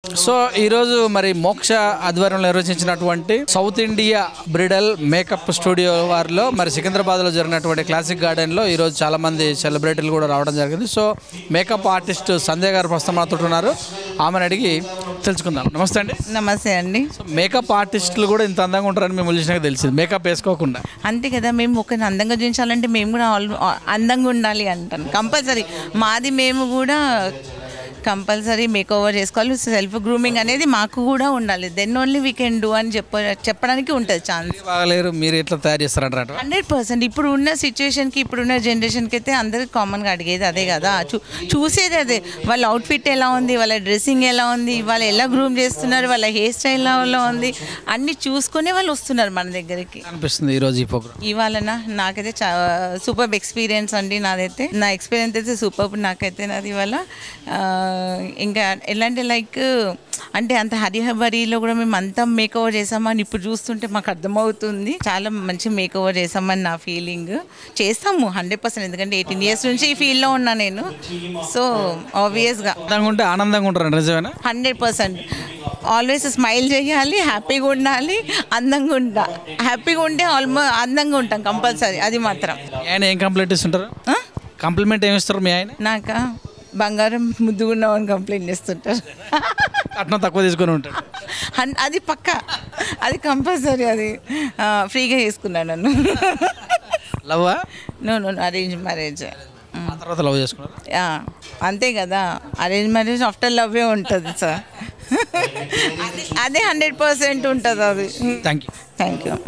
So ఈరోజు మరి మోక్ష ఆధ్వర్యంలో నిర్వహించినటువంటి south India bridal makeup studio వారిలో మరి సికింద్రాబాద్లో జరిగినటువంటి క్లాసిక్ గార్డెన్లో ఈరోజు చాలామంది సెలబ్రిటీలు కూడా రావడం జరిగింది. సో మేకప్ ఆర్టిస్ట్ సంధ్య గారు ప్రస్తుతం మాతో ఉన్నారు. ఆమెను అడిగి తెలుసుకుందాం. నమస్తే అండి. నమస్తే అండి. సో మేకప్ ఆర్టిస్టులు కూడా ఇంత అందంగా ఉంటారని మేము చూసినాక తెలిసింది, మేకప్ వేసుకోకుండా. అంతే కదా, మేము ఒకరిని అందంగా చూపించాలంటే మేము కూడా అందంగా ఉండాలి అంటాను. కంపల్సరీ మాది మేము కూడా కంపల్సరీ మేక్ ఓవర్ చేసుకోవాలి. సెల్ఫ్ గ్రూమింగ్ అనేది మాకు కూడా ఉండాలి. Then only we can do అని చెప్పడానికి ఉంటుంది ఛాన్స్. బాగలేరు, మీరు ఎట్లా తయారు చేస్తారంటారు? 100%. ఇప్పుడు ఉన్న సిచ్యువేషన్కి ఇప్పుడున్న జనరేషన్కి అయితే అందరికి కామన్గా అడిగేది అదే కదా, చూసేది అదే. వాళ్ళ అవుట్ఫిట్ ఎలా ఉంది, వాళ్ళ డ్రెస్సింగ్ ఎలా ఉంది, వాళ్ళు ఎలా గ్రూమ్ చేస్తున్నారు, వాళ్ళ హెయిర్ స్టైల్ ఎలా ఉంది, అన్నీ చూసుకొని వాళ్ళు వస్తున్నారు మన దగ్గరికి. అనిపిస్తుంది ఈరోజు ఈ ప్రోగ్రామ్ ఇవాళనా నాకైతే సూపర్ ఎక్స్పీరియన్స్ అండి. నాదైతే నా ఎక్స్పీరియన్స్ అయితే సూపర్ నాకైతే. నాది ఇవాళ ఇంకా ఎలాంటి అంటే అంత హరిహబరిలో కూడా మేము అంతా మేకఓవర్ చేసామని ఇప్పుడు చూస్తుంటే మాకు అర్థమవుతుంది. చాలా మంచి మేకఓవర్ చేసామని నా ఫీలింగ్. చేస్తాము 100%, ఎందుకంటే 18 years నుంచి ఈ ఫీల్డ్లో ఉన్నా నేను. సో ఆబ్వియస్గా ఆనందంగా ఉంటారు. నిజమేనా? 100%. ఆల్వేస్ స్మైల్ చేయాలి, హ్యాపీగా ఉండాలి, అందంగా ఉంటా. హ్యాపీగా ఉంటే ఆల్మోస్ట్ అందంగా ఉంటాం కంపల్సరీ. అది మాత్రం. ఆయన ఏం కంప్లైంట్ ఇస్తుంటారు? కాంప్లిమెంట్ ఏమి ఇస్తారు మీ ఆయన? నాకా బంగారం ముద్దుగున్నామని కంప్లైంట్ చేస్తుంటారు. కట్నం తక్కువ తీసుకొని ఉంటాడు. అది పక్కా, అది కంపల్సరీ. అది ఫ్రీగా చేసుకున్నాను నన్ను. లవ్వా? No arrange marriage. ఆ తర్వాత లవ్ చేసుకున్నారు? అంతే కదా, అరేంజ్ మ్యారేజ్ ఆఫ్టర్ లవ్వే ఉంటుంది సార్. అదే 100% ఉంటుంది అది. Thank you.